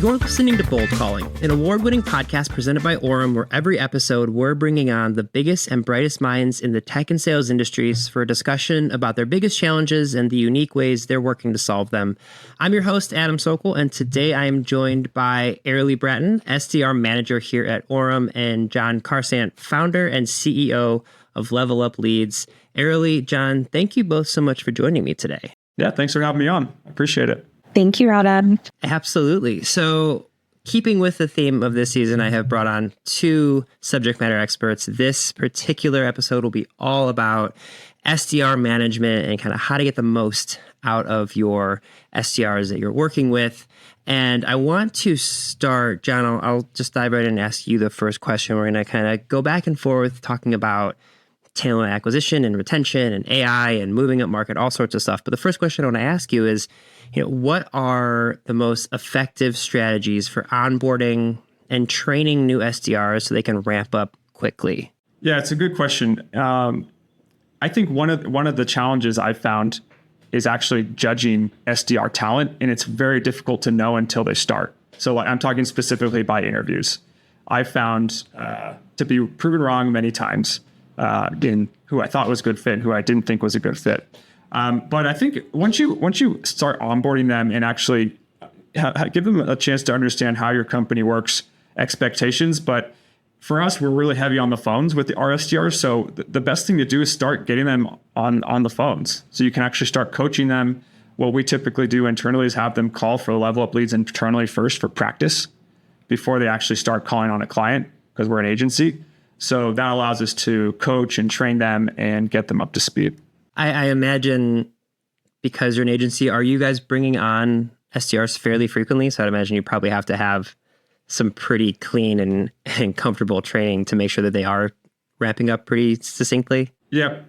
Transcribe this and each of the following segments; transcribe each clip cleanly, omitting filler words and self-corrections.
You're listening to Bold Calling, an award-winning podcast presented by Orum, where every episode we're bringing on the biggest and brightest minds in the tech and sales industries for a discussion about their biggest challenges and the unique ways they're working to solve them. I'm your host, Adam Sockel, and today I am joined by Arely Brattin, SDR Manager here at Orum, and John Karsant, Founder and CEO of Level Up Leads. Arely, John, thank you both so much for joining me today. Yeah, thanks for having me on. I appreciate it. Thank you, Adam. Absolutely. So, keeping with the theme of this season, I have brought on two subject matter experts. This particular episode will be all about SDR management and kind of how to get the most out of your SDRs that you're working with. And I want to start, John, I'll just dive right in and ask you the first question. We're going to kind of go back and forth talking about talent acquisition and retention and AI and moving up market, all sorts of stuff. But the first question I want to ask you is, what are the most effective strategies for onboarding and training new SDRs so they can ramp up quickly? Yeah, it's a good question. I think one of the challenges I've found is actually judging SDR talent, and it's very difficult to know until they start. So I'm talking specifically by interviews. I've found to be proven wrong many times in who I thought was a good fit, who I didn't think was a good fit. But I think once you start onboarding them and actually give them a chance to understand how your company works, expectations. But for us, we're really heavy on the phones with the SDRs. So the best thing to do is start getting them on the phones, so you can actually start coaching them. What we typically do internally is have them call for Level Up Leads internally first for practice before they actually start calling on a client, because we're an agency. So that allows us to coach and train them and get them up to speed. I imagine, because you're an agency, are you guys bringing on SDRs fairly frequently? So I'd imagine you probably have to have some pretty clean and comfortable training to make sure that they are ramping up pretty succinctly. Yeah.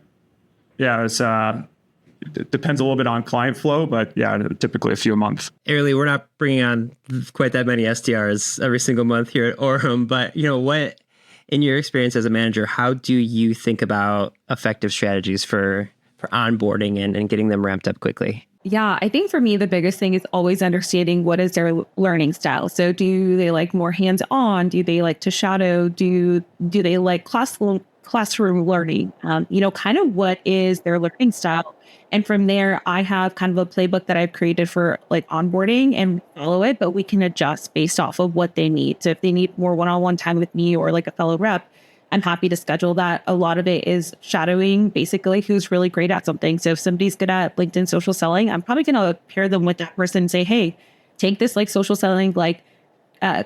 It depends a little bit on client flow, but yeah, typically a few a month. Arely, we're not bringing on quite that many SDRs every single month here at Orum, but what, in your experience as a manager, how do you think about effective strategies for onboarding and getting them ramped up quickly? Yeah, I think for me, the biggest thing is always understanding what is their learning style. So do they like more hands-on? Do they like to shadow? Do they like classroom learning? Kind of what is their learning style? And from there, I have kind of a playbook that I've created for like onboarding and follow it, but we can adjust based off of what they need. So if they need more one-on-one time with me or like a fellow rep, I'm happy to schedule that. A lot of it is shadowing, basically, who's really great at something. So if somebody's good at LinkedIn social selling, I'm probably going to pair them with that person and say, hey, take this like social selling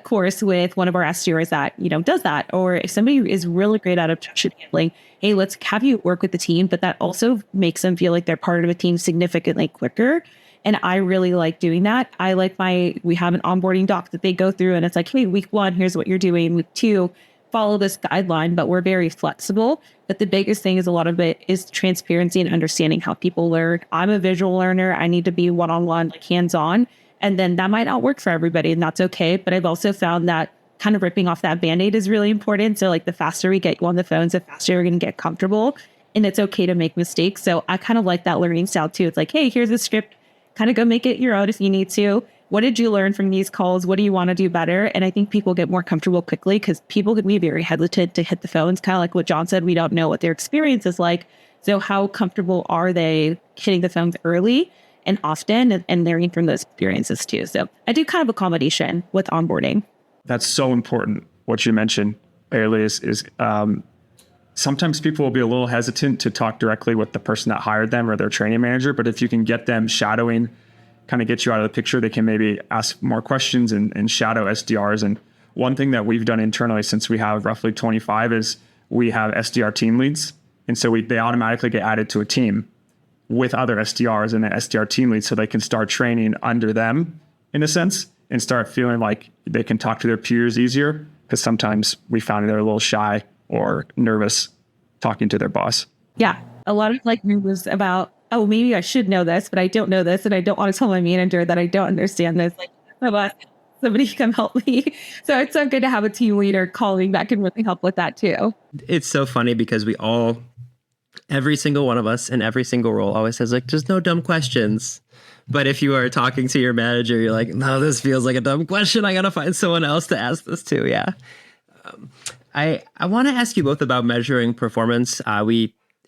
course with one of our SDRs that, does that. Or if somebody is really great at objection handling, hey, let's have you work with the team, but that also makes them feel like they're part of a team significantly quicker. And I really like doing that. We have an onboarding doc that they go through, and it's like, hey, week 1, here's what you're doing. Week 2, follow this guideline, but we're very flexible. But the biggest thing is a lot of it is transparency and understanding how people learn. I'm a visual learner. I need to be one-on-one, like hands-on. And then that might not work for everybody, and that's okay. But I've also found that kind of ripping off that Band-Aid is really important. So like the faster we get you on the phones, the faster you're going to get comfortable. And it's okay to make mistakes. So I kind of like that learning style too. It's like, hey, here's a script. Kind of go make it your own if you need to. What did you learn from these calls? What do you want to do better? And I think people get more comfortable quickly, because people can be very hesitant to hit the phones. Kind of like what John said, we don't know what their experience is like. So how comfortable are they hitting the phones early and often and learning from those experiences too? So I do kind of a combination with onboarding. That's so important. What you mentioned, Arely, is sometimes people will be a little hesitant to talk directly with the person that hired them or their training manager. But if you can get them shadowing, kind of get you out of the picture, they can maybe ask more questions and shadow SDRs. And one thing that we've done internally, since we have roughly 25, is we have SDR team leads. And so they automatically get added to a team with other SDRs and an SDR team lead, so they can start training under them in a sense and start feeling like they can talk to their peers easier, because sometimes we found they're a little shy or nervous talking to their boss. Yeah. A lot of like news about, oh, maybe I should know this, but I don't know this. And I don't want to tell my manager that I don't understand this. Like, somebody come help me. So it's so good to have a team leader calling that can really help with that too. It's so funny because we all every single one of us in every single role always says like, there's no dumb questions. But if you are talking to your manager, you're like, no, this feels like a dumb question. I got to find someone else to ask this to. Yeah. I want to ask you both about measuring performance.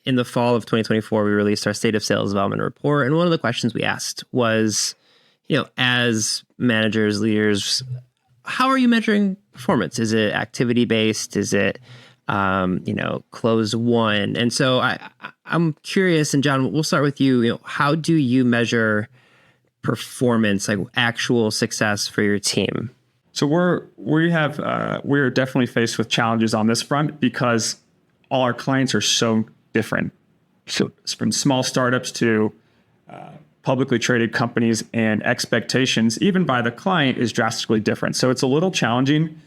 In the fall of 2024, we released our State of Sales Development report. And one of the questions we asked was, as managers, leaders, how are you measuring performance? Is it activity-based? Is it, close one? And so I'm curious, and John, we'll start with you. How do you measure performance, like actual success for your team? So we're definitely faced with challenges on this front because all our clients are so different. So from small startups to publicly traded companies, and expectations, even by the client, is drastically different. So it's a little challenging.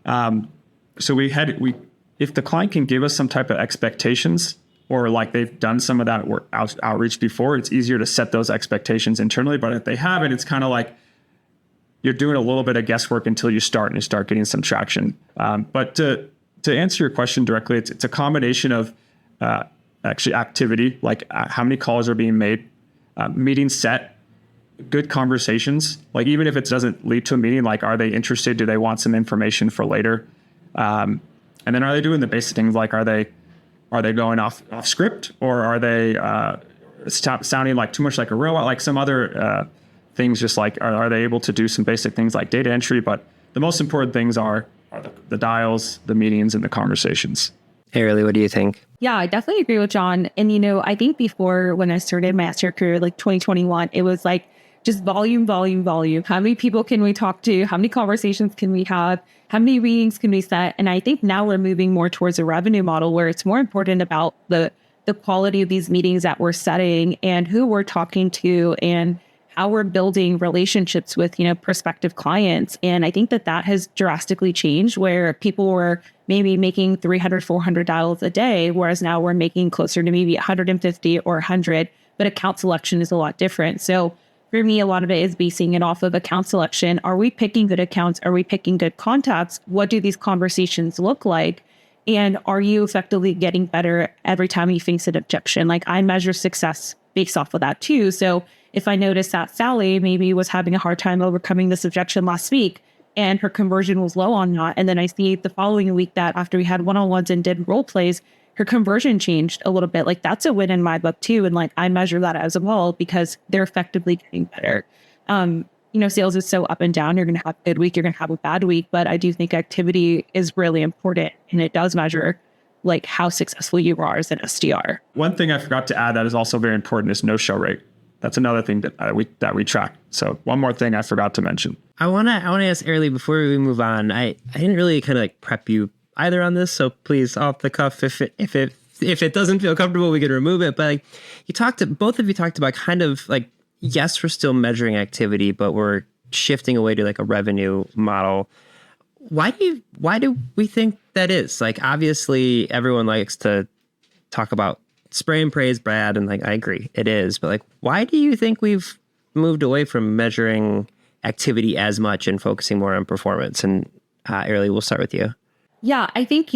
If the client can give us some type of expectations, or like they've done some of that work outreach before, it's easier to set those expectations internally. But if they haven't, it's kind of like you're doing a little bit of guesswork until you start getting some traction. But to answer your question directly, it's a combination of actually activity, like how many calls are being made, meetings set, good conversations. Like even if it doesn't lead to a meeting, like are they interested? Do they want some information for later? And then are they doing the basic things, like are they going off script, or are they sounding like too much like a robot, like some other things, just like are they able to do some basic things like data entry? But the most important things are the dials, the meetings, and the conversations. Arely, what do you think? Yeah, I definitely agree with John. And, I think before, when I started my SDR career, like 2021, it was like just volume, volume, volume. How many people can we talk to? How many conversations can we have? How many meetings can we set? And I think now we're moving more towards a revenue model where it's more important about the quality of these meetings that we're setting and who we're talking to and how we're building relationships with, prospective clients. And I think that has drastically changed, where people were maybe making 300, 400 dials a day, whereas now we're making closer to maybe 150 or 100, but account selection is a lot different. So for me, a lot of it is basing it off of account selection. Are we picking good accounts? Are we picking good contacts? What do these conversations look like? And are you effectively getting better every time you face an objection? Like I measure success based off of that too. So if I notice that Sally maybe was having a hard time overcoming this objection last week and her conversion was low on that, and then I see the following week that after we had one-on-ones and did role plays, her conversion changed a little bit, like that's a win in my book too. And like I measure that as well because they're effectively getting better. Sales is so up and down. You're going to have a good week, you're going to have a bad week, but I do think activity is really important, and it does measure like how successful you are as an SDR. One thing I forgot to add that is also very important is no-show rate. That's another thing that we track. So one more thing I forgot to mention. I want to ask Arely before we move on. I didn't really kind of like prep you either on this, so please, off the cuff, if it doesn't feel comfortable, we can remove it. But like both of you talked about kind of like, yes, we're still measuring activity, but we're shifting away to like a revenue model. Why do we think that is? Like obviously everyone likes to talk about spray and praise Brad, and like I agree, it is. But like, why do you think we've moved away from measuring activity as much and focusing more on performance? And Arely, we'll start with you. Yeah, I think,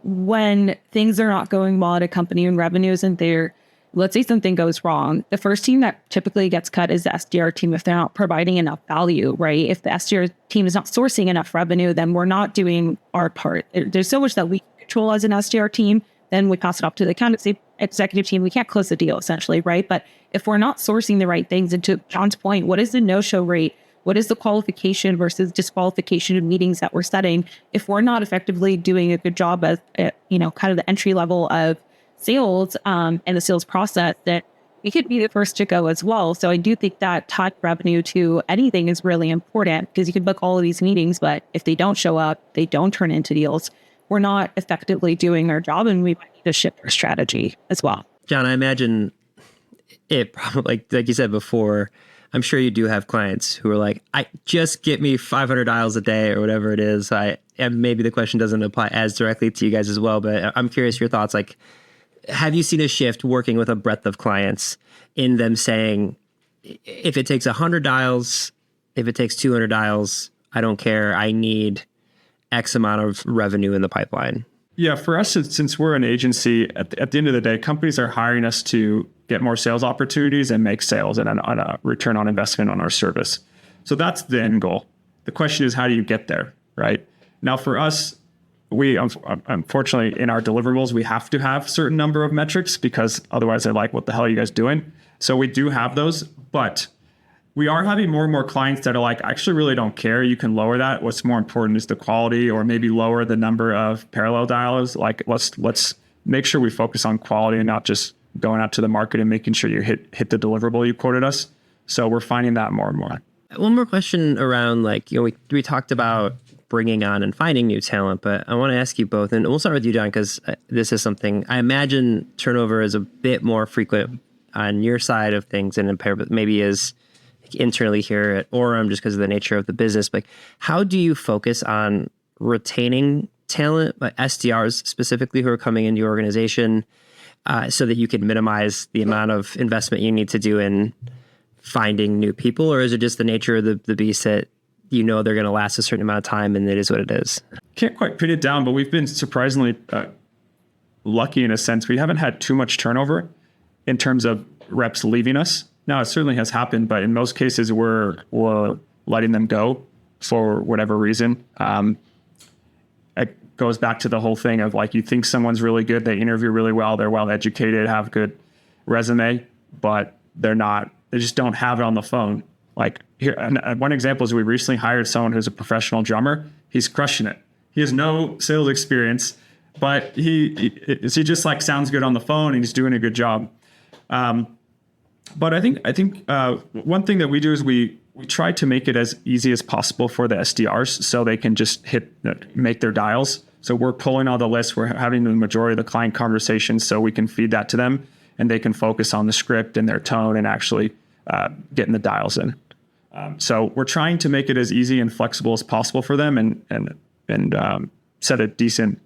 when things are not going well at a company and revenue isn't there, let's say something goes wrong, the first team that typically gets cut is the SDR team if they're not providing enough value, right? If the SDR team is not sourcing enough revenue, then we're not doing our part. There's so much that we control as an SDR team. Then we pass it off to the account executive team. We can't close the deal, essentially, right? But if we're not sourcing the right things, and to John's point, what is the no-show rate? What is the qualification versus disqualification of meetings that we're setting? If we're not effectively doing a good job as, kind of the entry level of sales and the sales process, that we could be the first to go as well. So I do think that tie revenue to anything is really important, because you can book all of these meetings, but if they don't show up, they don't turn into deals, we're not effectively doing our job, and we might need to shift our strategy as well. John, I imagine it probably, like you said before, I'm sure you do have clients who are like, I just get me 500 dials a day or whatever it is. And maybe the question doesn't apply as directly to you guys as well, but I'm curious your thoughts. Like, have you seen a shift working with a breadth of clients in them saying, if it takes 100 dials, if it takes 200 dials, I don't care. I need X amount of revenue in the pipeline? Yeah, for us, since we're an agency, at the end of the day, companies are hiring us to get more sales opportunities and make sales and on a return on investment on our service. So that's the end goal. The question is, how do you get there, right? Now, for us, we unfortunately in our deliverables, we have to have a certain number of metrics because otherwise they're like, what the hell are you guys doing? So we do have those, but we are having more and more clients that are like, I actually really don't care. You can lower that. What's more important is the quality, or maybe lower the number of parallel dials. Like let's make sure we focus on quality and not just going out to the market and making sure you hit the deliverable you quoted us. So we're finding that more and more. One more question around we talked about bringing on and finding new talent, but I want to ask you both, and we'll start with you, John, because this is something I imagine turnover is a bit more frequent on your side of things and maybe is internally here at Orum just because of the nature of the business. But how do you focus on retaining talent, SDRs specifically who are coming into your organization, so that you can minimize the amount of investment you need to do in finding new people? Or is it just the nature of the beast that they're going to last a certain amount of time and it is what it is? Can't quite pin it down, but we've been surprisingly lucky in a sense. We haven't had too much turnover in terms of reps leaving us. Now, it certainly has happened, but in most cases, we're letting them go for whatever reason. It goes back to the whole thing of like, you think someone's really good, they interview really well, they're well educated, have good resume, but they're not. They just don't have it on the phone. Like here, and one example is we recently hired someone who's a professional drummer. He's crushing it. He has no sales experience, but he just like sounds good on the phone and he's doing a good job. But I think one thing that we do is we try to make it as easy as possible for the SDRs so they can just make their dials. So we're pulling all the lists. We're having the majority of the client conversations so we can feed that to them and they can focus on the script and their tone and actually getting the dials in. So we're trying to make it as easy and flexible as possible for them and set a decent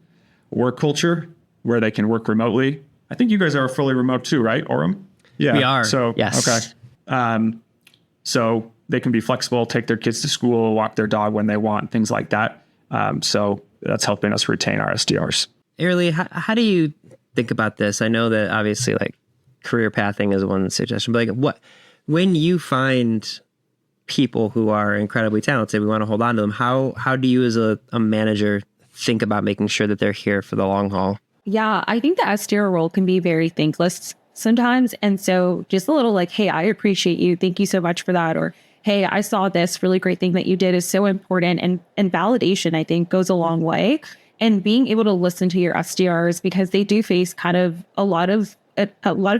work culture where they can work remotely. I think you guys are fully remote too, right, Orum? Yeah, we are. So, yes. Okay. So they can be flexible, take their kids to school, walk their dog when they want, things like that. So that's helping us retain our SDRs. Arely, how do you think about this? I know that obviously like career pathing is one suggestion, but like when you find people who are incredibly talented, we want to hold on to them. How do you as a manager think about making sure that they're here for the long haul? Yeah, I think the SDR role can be very thankless sometimes. And so just a little like, hey, I appreciate you. Thank you so much for that. Or, hey, I saw this really great thing that you did is so important. And validation, I think, goes a long way. And being able to listen to your SDRs, because they do face kind of a lot of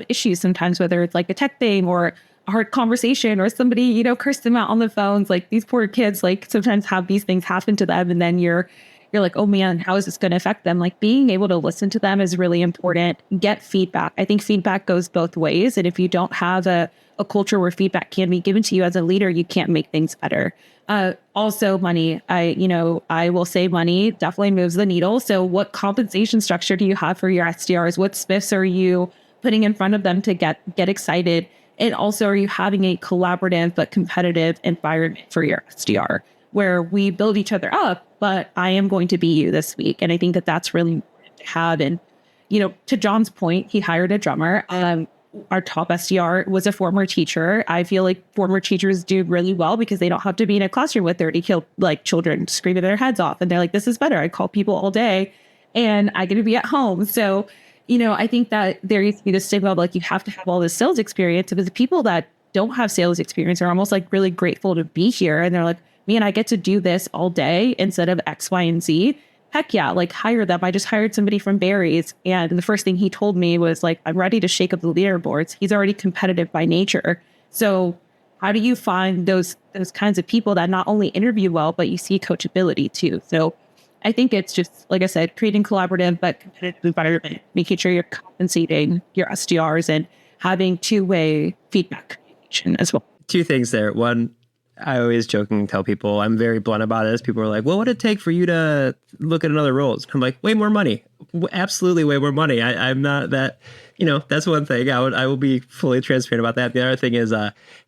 issues sometimes, whether it's like a tech thing or a hard conversation or somebody, cursed them out on the phones. Like these poor kids, like sometimes have these things happen to them. And then you're like, oh man, how is this going to affect them? Like being able to listen to them is really important. Get feedback. I think feedback goes both ways. And if you don't have a culture where feedback can be given to you as a leader, you can't make things better. Also money. I will say money definitely moves the needle. So what compensation structure do you have for your SDRs? What spiffs are you putting in front of them to get excited? And also, are you having a collaborative but competitive environment for your SDR where we build each other up, but I am going to be you this week? And I think that that's really important to have. And, to John's point, he hired a drummer. Our top SDR was a former teacher. I feel like former teachers do really well because they don't have to be in a classroom with 30 children screaming their heads off. And they're like, this is better. I call people all day and I get to be at home. So, I think that there used to be the stigma of like, you have to have all this sales experience, because the people that don't have sales experience are almost like really grateful to be here. And they're like, man, I get to do this all day instead of X, Y, and Z. Heck yeah, like hire them. I just hired somebody from Barry's, and the first thing he told me was like, I'm ready to shake up the leaderboards. He's already competitive by nature. So how do you find those kinds of people that not only interview well, but you see coachability too? So I think it's just, like I said, creating collaborative but competitive environment, making sure you're compensating your SDRs and having two-way feedback communication as well. Two things there. One, I always jokingly tell people, I'm very blunt about it. People are like, what would it take for you to look at another role? I'm like, way more money. Absolutely way more money. I'm not that, that's one thing. I will be fully transparent about that. The other thing is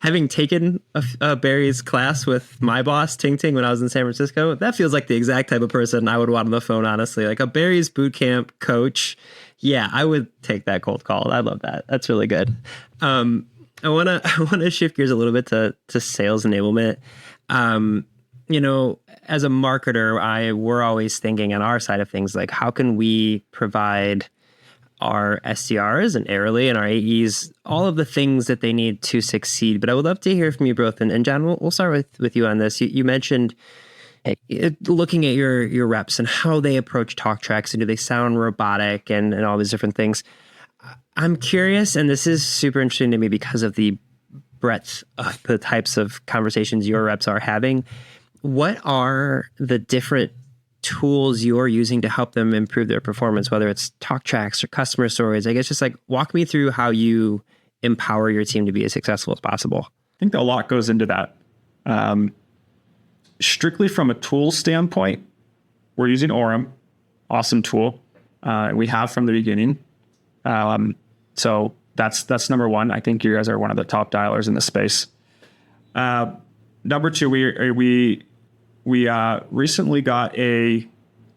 having taken a Barry's class with my boss, Ting Ting, when I was in San Francisco, that feels like the exact type of person I would want on the phone, honestly. Like a Barry's boot camp coach. Yeah, I would take that cold call. I love that. That's really good. I want to shift gears a little bit to sales enablement. As a marketer, we're always thinking on our side of things, like how can we provide our SDRs and Arely and our AEs all of the things that they need to succeed. But I would love to hear from you both. And John, we'll start with you on this. You mentioned looking at your reps and how they approach talk tracks and do they sound robotic and all these different things. I'm curious, and this is super interesting to me because of the breadth of the types of conversations your reps are having. What are the different tools you're using to help them improve their performance, whether it's talk tracks or customer stories? I guess just like walk me through how you empower your team to be as successful as possible. I think a lot goes into that. Strictly from a tool standpoint, we're using Orum, awesome tool. We have from the beginning. So that's number one. I think you guys are one of the top dialers in the space. Number two, we recently got a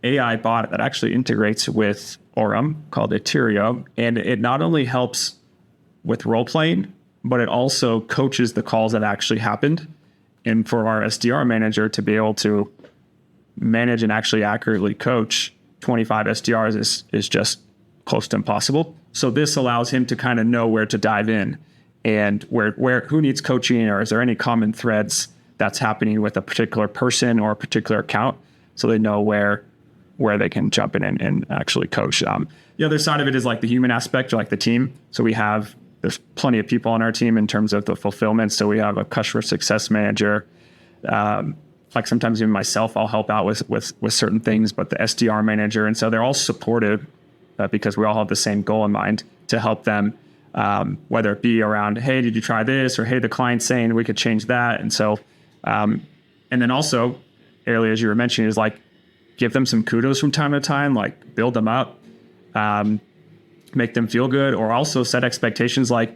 AI bot that actually integrates with Orum called Ethereum, and it not only helps with role playing, but it also coaches the calls that actually happened. And for our SDR manager to be able to manage and actually accurately coach 25 SDRs is just close to impossible. So this allows him to kind of know where to dive in and who needs coaching, or is there any common threads that's happening with a particular person or a particular account, so they know where they can jump in and actually coach. The other side of it is like the human aspect, or like the team. So there's plenty of people on our team in terms of the fulfillment. So we have a customer success manager. Like sometimes even myself, I'll help out with certain things, but the SDR manager. And so they're all supportive because we all have the same goal in mind to help them, whether it be around, hey, did you try this? Or hey, the client's saying we could change that. And so, and then also, Arely, as you were mentioning, is like, give them some kudos from time to time, like build them up, make them feel good, or also set expectations. Like,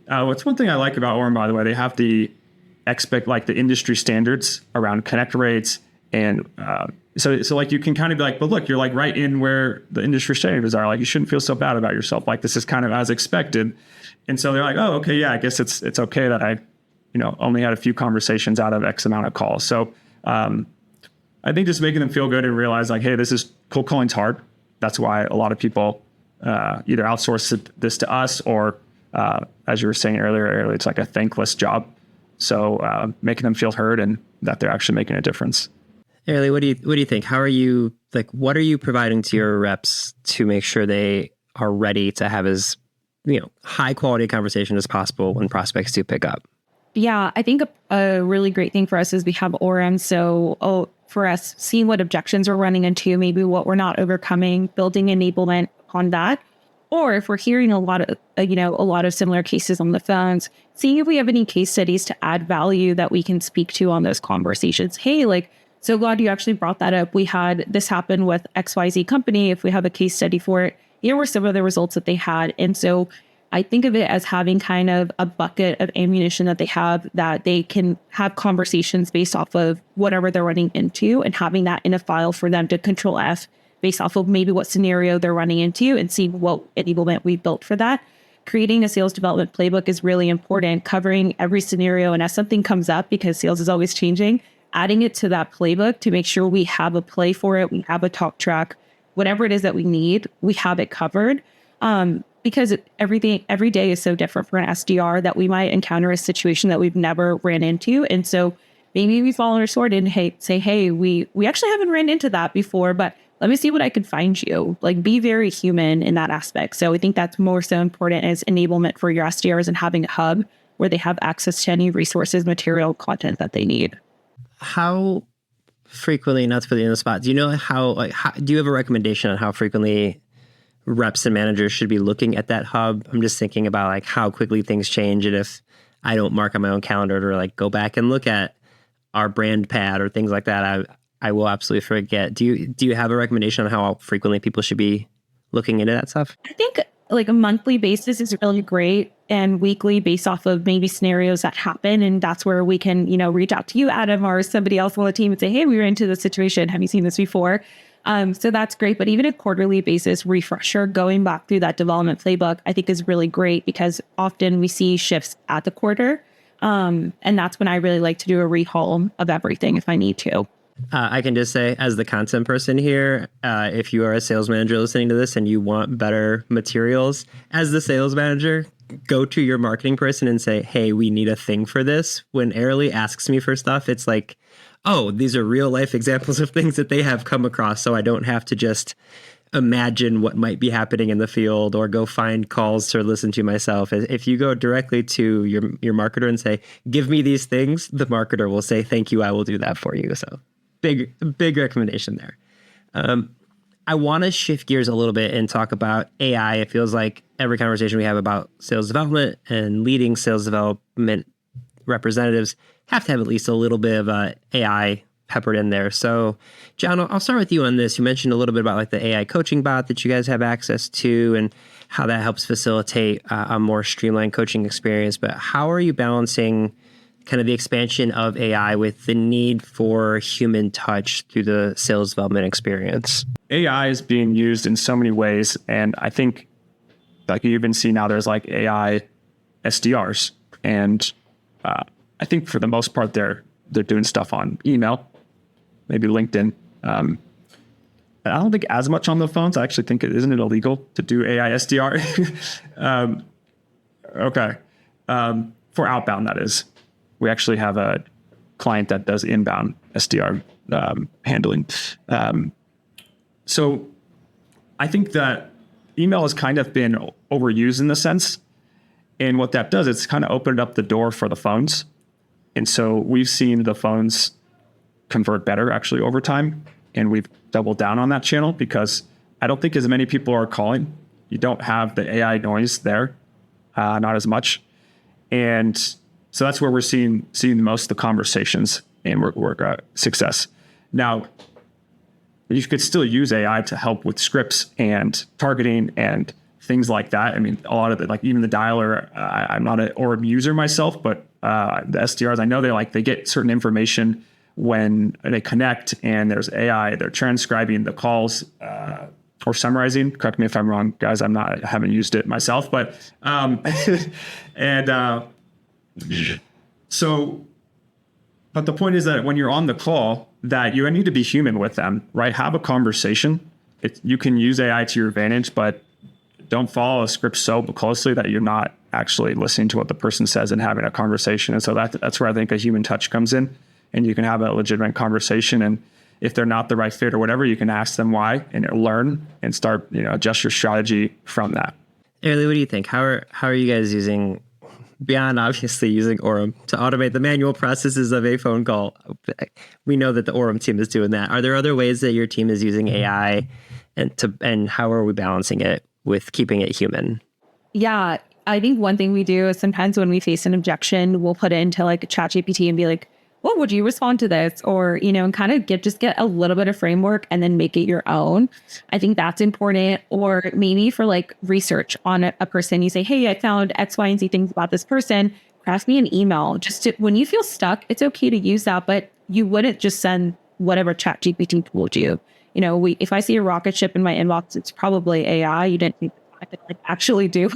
what's one thing I like about Orum, by the way, they have the industry standards around connect rates. And so like you can kind of be like, but look, you're like right in where the industry standards are. Like you shouldn't feel so bad about yourself. Like this is kind of as expected. And so they're like, oh, okay, yeah, I guess it's okay that I, only had a few conversations out of X amount of calls. So I think just making them feel good and realize like, hey, cold calling's hard. That's why a lot of people either outsource this to us or, as you were saying earlier, it's like a thankless job. So making them feel heard and that they're actually making a difference. Arely, what do you think? How are you, like, what are you providing to your reps to make sure they are ready to have as, high quality conversation as possible when prospects do pick up? Yeah, I think a really great thing for us is we have Orum. So for us, seeing what objections we're running into, maybe what we're not overcoming, building enablement on that. Or if we're hearing a lot of similar cases on the phones, seeing if we have any case studies to add value that we can speak to on those conversations. Hey, like, so glad you actually brought that up. We had this happen with XYZ company. If we have a case study for it, here were some of the results that they had. And so I think of it as having kind of a bucket of ammunition that they have that they can have conversations based off of whatever they're running into, and having that in a file for them to control F based off of maybe what scenario they're running into and see what enablement we built for that. Creating a sales development playbook is really important, covering every scenario. And as something comes up, because sales is always changing, adding it to that playbook to make sure we have a play for it, we have a talk track, whatever it is that we need, we have it covered. Because every day is so different for an SDR that we might encounter a situation that we've never ran into. And so maybe we fall on our sword and say, hey, we actually haven't ran into that before, but let me see what I can find you. Like, be very human in that aspect. So I think that's more so important as enablement for your SDRs and having a hub where they have access to any resources, material, content that they need. How frequently, not to put you on the spot, do you know how do you have a recommendation on how frequently reps and managers should be looking at that hub? I'm just thinking about like how quickly things change, and if I don't mark on my own calendar to like go back and look at our brand pad or things like that, I will absolutely forget. Do you have a recommendation on how frequently people should be looking into that stuff? I think like a monthly basis is really great, and weekly based off of maybe scenarios that happen. And that's where we can, reach out to you, Adam, or somebody else on the team and say, hey, we were into this situation. Have you seen this before? So that's great. But even a quarterly basis refresher, going back through that development playbook, I think is really great, because often we see shifts at the quarter. And that's when I really like to do a rehaul of everything if I need to. I can just say, as the content person here, if you are a sales manager listening to this and you want better materials, as the sales manager, go to your marketing person and say, hey, we need a thing for this. When Arely asks me for stuff, it's like, oh, these are real life examples of things that they have come across. So I don't have to just imagine what might be happening in the field or go find calls to listen to myself. If you go directly to your marketer and say, give me these things, the marketer will say, thank you, I will do that for you. So big recommendation there. I want to shift gears a little bit and talk about AI. It feels like every conversation we have about sales development and leading sales development representatives have to have at least a little bit of AI peppered in there. So, John, I'll start with you on this. You mentioned a little bit about like the AI coaching bot that you guys have access to and how that helps facilitate a more streamlined coaching experience. But how are you balancing kind of the expansion of AI with the need for human touch through the sales development experience? AI is being used in so many ways. And I think like you even see now there's like AI SDRs. And I think for the most part, they're doing stuff on email, maybe LinkedIn. I don't think as much on the phones. I actually think isn't it illegal to do AI SDR? Okay. For outbound, that is. We actually have a client that does inbound SDR handling. So I think that email has kind of been overused in the sense. And what that does, it's kind of opened up the door for the phones. And so we've seen the phones convert better actually over time. And we've doubled down on that channel because I don't think as many people are calling. You don't have the AI noise there, not as much. And so that's where we're seeing most of the conversations and work success. Now, you could still use AI to help with scripts and targeting and things like that. I mean, a lot of it, like even the dialer, I'm not an Orum user myself, but the SDRs, I know they get certain information when they connect and there's AI, they're transcribing the calls or summarizing. Correct me if I'm wrong, guys. I haven't used it myself, but but the point is that when you're on the call, that you need to be human with them, right? Have a conversation. You can use AI to your advantage, but don't follow a script so closely that you're not actually listening to what the person says and having a conversation. And so that's where I think a human touch comes in, and you can have a legitimate conversation. And if they're not the right fit or whatever, you can ask them why and learn and start, adjust your strategy from that. Arely, what do you think? How are you guys using, beyond obviously using Orum, to automate the manual processes of a phone call? We know that the Orum team is doing that. Are there other ways that your team is using AI, and how are we balancing it with keeping it human? Yeah, I think one thing we do is sometimes when we face an objection, we'll put it into like a ChatGPT and be like, what would you respond to this? Or, and kind of get a little bit of framework and then make it your own. I think that's important. Or maybe for like research on a person, you say, hey, I found X, Y, and Z things about this person. Craft me an email. When you feel stuck, it's okay to use that, but you wouldn't just send whatever ChatGPT told you. If I see a rocket ship in my inbox, it's probably AI. You didn't have to actually do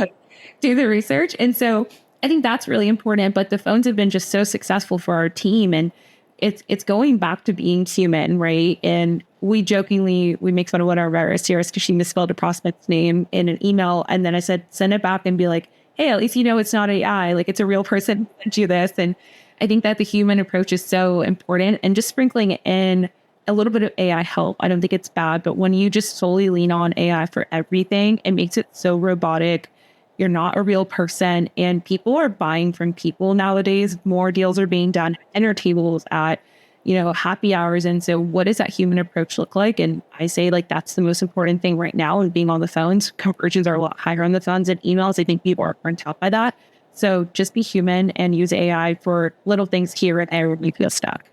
the research. And so I think that's really important, but the phones have been just so successful for our team, and it's going back to being human, right? And we make fun of one of our SDRs because she misspelled a prospect's name in an email. And then I said, send it back and be like, hey, at least it's not AI, like it's a real person who sent you this. And I think that the human approach is so important, and just sprinkling in a little bit of AI help. I don't think it's bad, but when you just solely lean on AI for everything, it makes it so robotic. You're not a real person, and people are buying from people nowadays. More deals are being done at dinner tables, at, happy hours. And so what does that human approach look like? And I say like, that's the most important thing right now, and being on the phones. Conversions are a lot higher on the phones and emails. I think people are burnt out by that. So just be human and use AI for little things here and there when you feel stuck.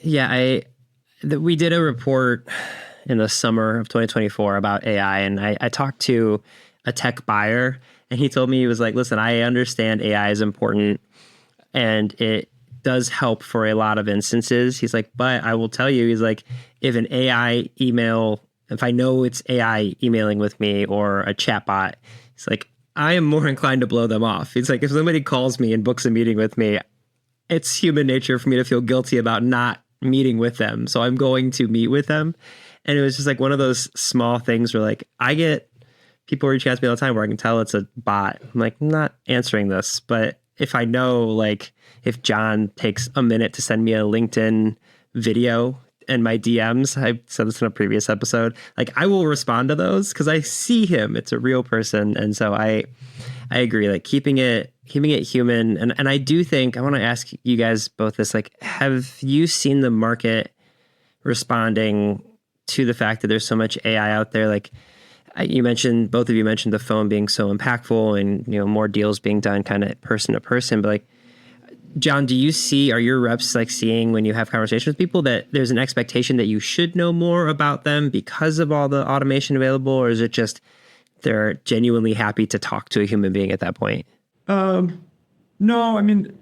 We did a report in the summer of 2024 about AI, and I talked to a tech buyer, and he told me, he was like, listen, I understand AI is important and it does help for a lot of instances. He's like, but I will tell you, he's like, if I know it's AI emailing with me or a chatbot, he's like, I am more inclined to blow them off. He's like, if somebody calls me and books a meeting with me, it's human nature for me to feel guilty about not meeting with them. So I'm going to meet with them. And it was just like one of those small things where like, I get people reaching out to me all the time where I can tell it's a bot. I'm like, I'm not answering this. But if I know, like, if John takes a minute to send me a LinkedIn video and my DMs, I said this in a previous episode, like I will respond to those because I see him. It's a real person. And so I agree, like keeping it human. And I do think, I want to ask you guys both this, like, have you seen the market responding to the fact that there's so much AI out there? Like both of you mentioned the phone being so impactful and, more deals being done kind of person to person, but like, John, are your reps like seeing when you have conversations with people that there's an expectation that you should know more about them because of all the automation available? Or is it just they're genuinely happy to talk to a human being at that point? No, I mean,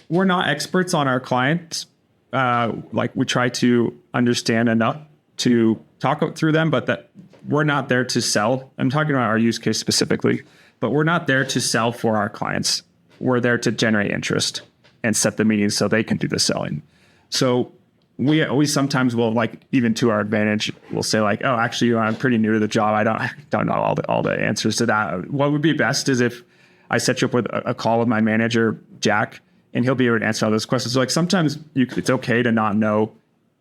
we're not experts on our clients. Like we try to understand enough to talk through them, but that we're not there to sell. I'm talking about our use case specifically, but we're not there to sell for our clients. We're there to generate interest and set the meetings so they can do the selling. So we sometimes will, like, even to our advantage, we'll say like, oh, actually, I'm pretty new to the job. I don't know all the answers to that. What would be best is if I set you up with a call with my manager, Jack, and he'll be able to answer all those questions. So like sometimes it's okay to not know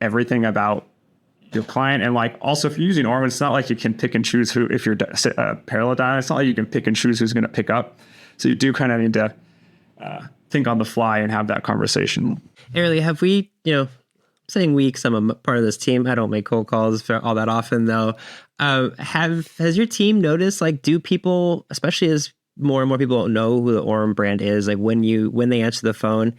everything about your client. And like, also if you're using Orum, it's not like you can pick and choose who, if you're parallel dialing, it's not like you can pick and choose who's going to pick up. So you do kind of need to think on the fly and have that conversation. Arely, have we, saying we, because I'm a part of this team, I don't make cold calls all that often though. Has your team noticed, like, do people, especially as more and more people know who the Orum brand is, like when they answer the phone,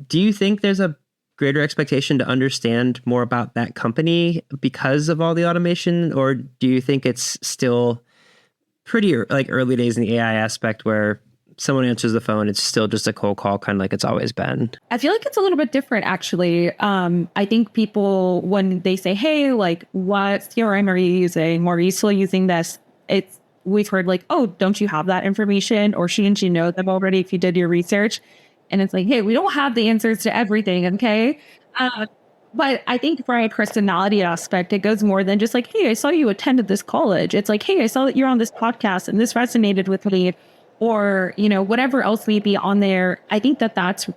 do you think there's a greater expectation to understand more about that company because of all the automation? Or do you think it's still pretty like early days in the AI aspect where someone answers the phone, it's still just a cold call, kind of like it's always been? I feel like it's a little bit different, actually. I think people, when they say, hey, like, what CRM are you using? Or are you still using this? We've heard like, oh, don't you have that information? Or shouldn't you know them already if you did your research? And it's like, hey, we don't have the answers to everything, okay? But I think for a personality aspect, it goes more than just like, hey, I saw you attended this college. It's like, hey, I saw that you're on this podcast and this resonated with me, or, whatever else may be on there. I think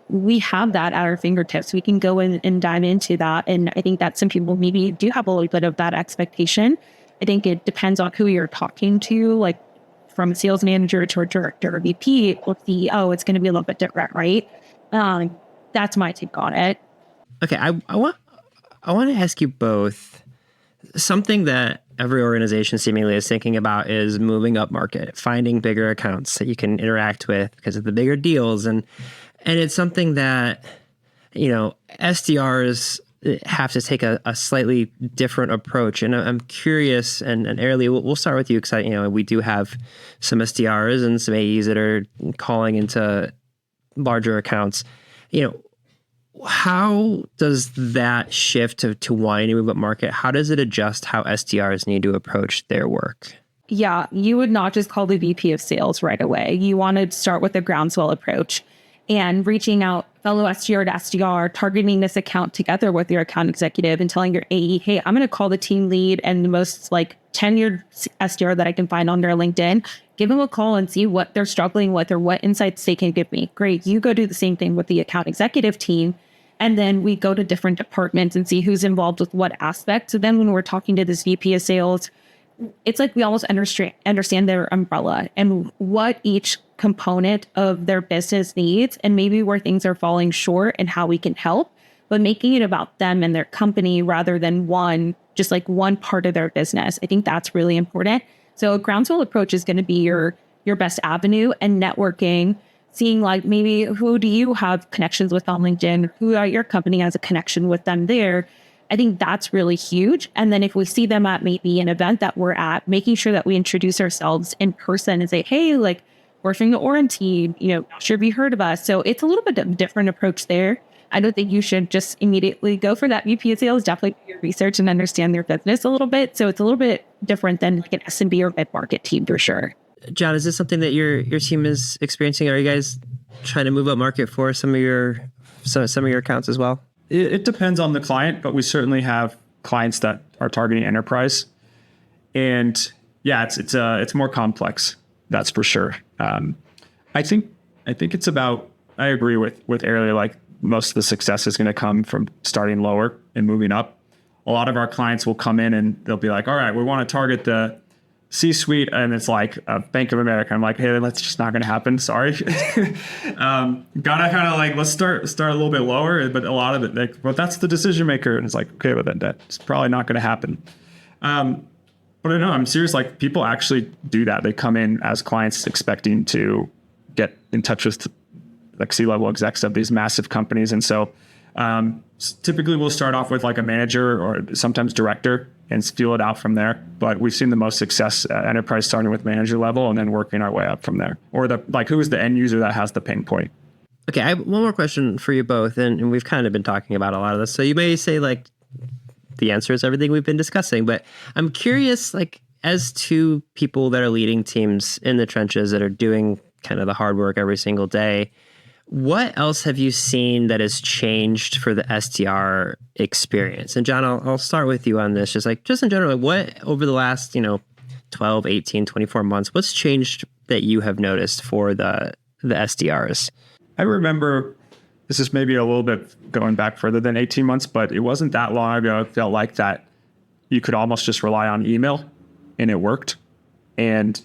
we have that at our fingertips. We can go in and dive into that. And I think that some people maybe do have a little bit of that expectation. I think it depends on who you're talking to, like from a sales manager to a director or VP or CEO, it's going to be a little bit different, right? That's my take on it. Okay, I want to ask you both something that every organization seemingly is thinking about is moving up market, finding bigger accounts that you can interact with because of the bigger deals. And it's something that, SDRs have to take a slightly different approach. And I'm curious, and Arely, we'll start with you because we do have some SDRs and some AEs that are calling into larger accounts. How does that shift to wanting to move up market? How does it adjust how SDRs need to approach their work? Yeah, you would not just call the VP of sales right away. You want to start with a groundswell approach and reaching out fellow SDR to SDR, targeting this account together with your account executive and telling your AE, hey, I'm going to call the team lead and the most tenured SDR that I can find on their LinkedIn. Give them a call and see what they're struggling with or what insights they can give me. Great. You go do the same thing with the account executive team. And then we go to different departments and see who's involved with what aspect. So then when we're talking to this VP of sales, it's like we almost understand their umbrella and what each component of their business needs and maybe where things are falling short and how we can help, but making it about them and their company rather than one part of their business. I think that's really important. So a groundswell approach is going to be your best avenue, and networking seeing like maybe who do you have connections with on LinkedIn? Who at your company has a connection with them there? I think that's really huge. And then if we see them at maybe an event that we're at, making sure that we introduce ourselves in person and say, hey, like we're from the Orum team, not sure if you heard of us. So it's a little bit of a different approach there. I don't think you should just immediately go for that VP of sales. Definitely do your research and understand their business a little bit. So it's a little bit different than like an SMB or mid-market team for sure. John, is this something that your team is experiencing? Are you guys trying to move up market for some of your accounts as well? It depends on the client, but we certainly have clients that are targeting enterprise, and yeah, it's more complex. That's for sure. I think it's about. I agree with Arely. Like most of the success is going to come from starting lower and moving up. A lot of our clients will come in and they'll be like, "All right, we want to target the C-suite," and it's like Bank of America. I'm like, hey, that's just not going to happen. Sorry. Gotta kind of like, let's start a little bit lower, but a lot of it, like, well, that's the decision maker. And it's like, okay, well, then that's probably not going to happen. But I know I'm serious. Like people actually do that. They come in as clients expecting to get in touch with like C-level execs of these massive companies. And so typically we'll start off with like a manager or sometimes director and feel it out from there. But we've seen the most success at enterprise starting with manager level and then working our way up from there. Or who is the end user that has the pain point? Okay, I have one more question for you both, and we've kind of been talking about a lot of this. So you may say like the answer is everything we've been discussing, but I'm curious, like as two people that are leading teams in the trenches that are doing kind of the hard work every single day, what else have you seen that has changed for the SDR experience? And John, I'll start with you on this. Just in general, what over the last, 12, 18, 24 months, what's changed that you have noticed for the SDRs? I remember, this is maybe a little bit going back further than 18 months, but it wasn't that long ago. It felt like that you could almost just rely on email and it worked. And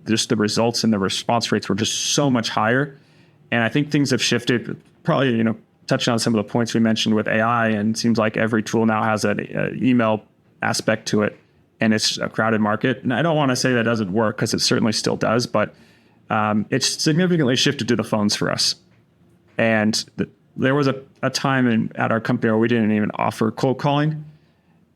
just the results and the response rates were just so much higher. And I think things have shifted, probably, touching on some of the points we mentioned with AI, and it seems like every tool now has an email aspect to it, and it's a crowded market. And I don't want to say that doesn't work, because it certainly still does, but it's significantly shifted to the phones for us. And there was a time at our company where we didn't even offer cold calling,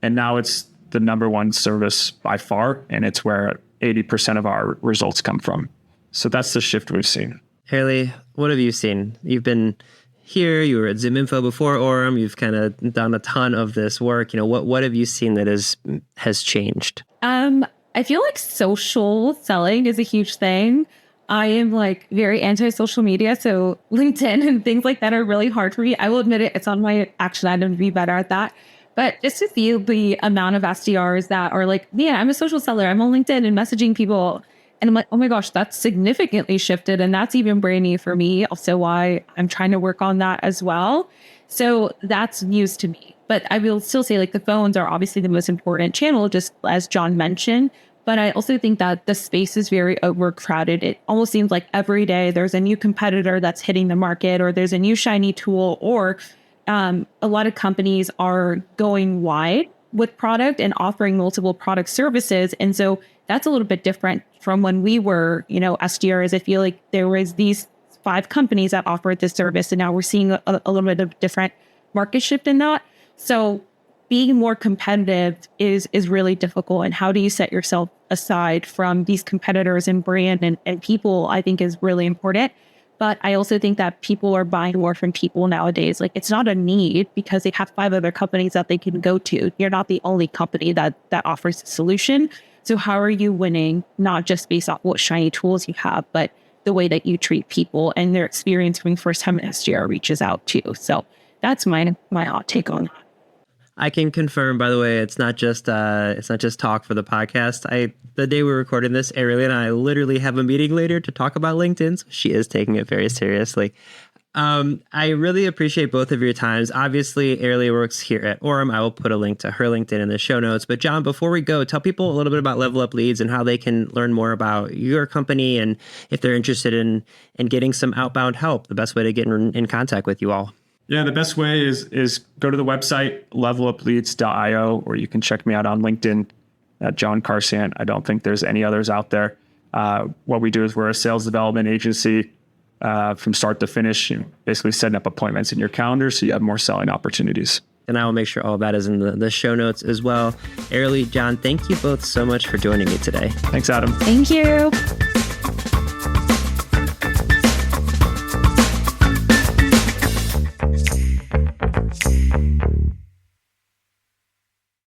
and now it's the number one service by far, and it's where 80% of our results come from. So that's the shift we've seen. Arely, what have you seen? You've been here, you were at ZoomInfo before Orum, you've kind of done a ton of this work. What have you seen that has changed? I feel like social selling is a huge thing. I am like very anti-social media, so LinkedIn and things like that are really hard for me. I will admit it, it's on my action item to be better at that. But just to see the amount of SDRs that are like, yeah, I'm a social seller, I'm on LinkedIn and messaging people. And I'm like, oh my gosh, that's significantly shifted. And that's even brand new for me. Also why I'm trying to work on that as well. So that's news to me. But I will still say like the phones are obviously the most important channel, just as John mentioned. But I also think that the space is very overcrowded. It almost seems like every day there's a new competitor that's hitting the market, or there's a new shiny tool, or a lot of companies are going wide with product and offering multiple product services. And so that's a little bit different from when we were, SDRs. I feel like there was these 5 companies that offered this service, and now we're seeing a little bit of different market shift in that. So being more competitive is really difficult. And how do you set yourself aside from these competitors and brand and people, I think is really important. But I also think that people are buying more from people nowadays. Like it's not a need because they have 5 other companies that they can go to. You're not the only company that offers a solution. So how are you winning, not just based off what shiny tools you have, but the way that you treat people and their experience when first time an SDR reaches out to you. So that's my hot take on that. I can confirm, by the way, it's not just talk for the podcast. The day we're recording this, Arely and I literally have a meeting later to talk about LinkedIn. So she is taking it very seriously. I really appreciate both of your times. Obviously, Arely works here at Orum. I will put a link to her LinkedIn in the show notes. But John, before we go, tell people a little bit about Level Up Leads and how they can learn more about your company, and if they're interested in getting some outbound help, the best way to get in contact with you all. Yeah, the best way is go to the website, levelupleads.io, or you can check me out on LinkedIn at John Karsant. I don't think there's any others out there. What we do is we're a sales development agency. from start to finish, basically setting up appointments in your calendar so you have more selling opportunities. And I will make sure all of that is in the show notes as well. Arely, John, thank you both so much for joining me today. Thanks, Adam. Thank you.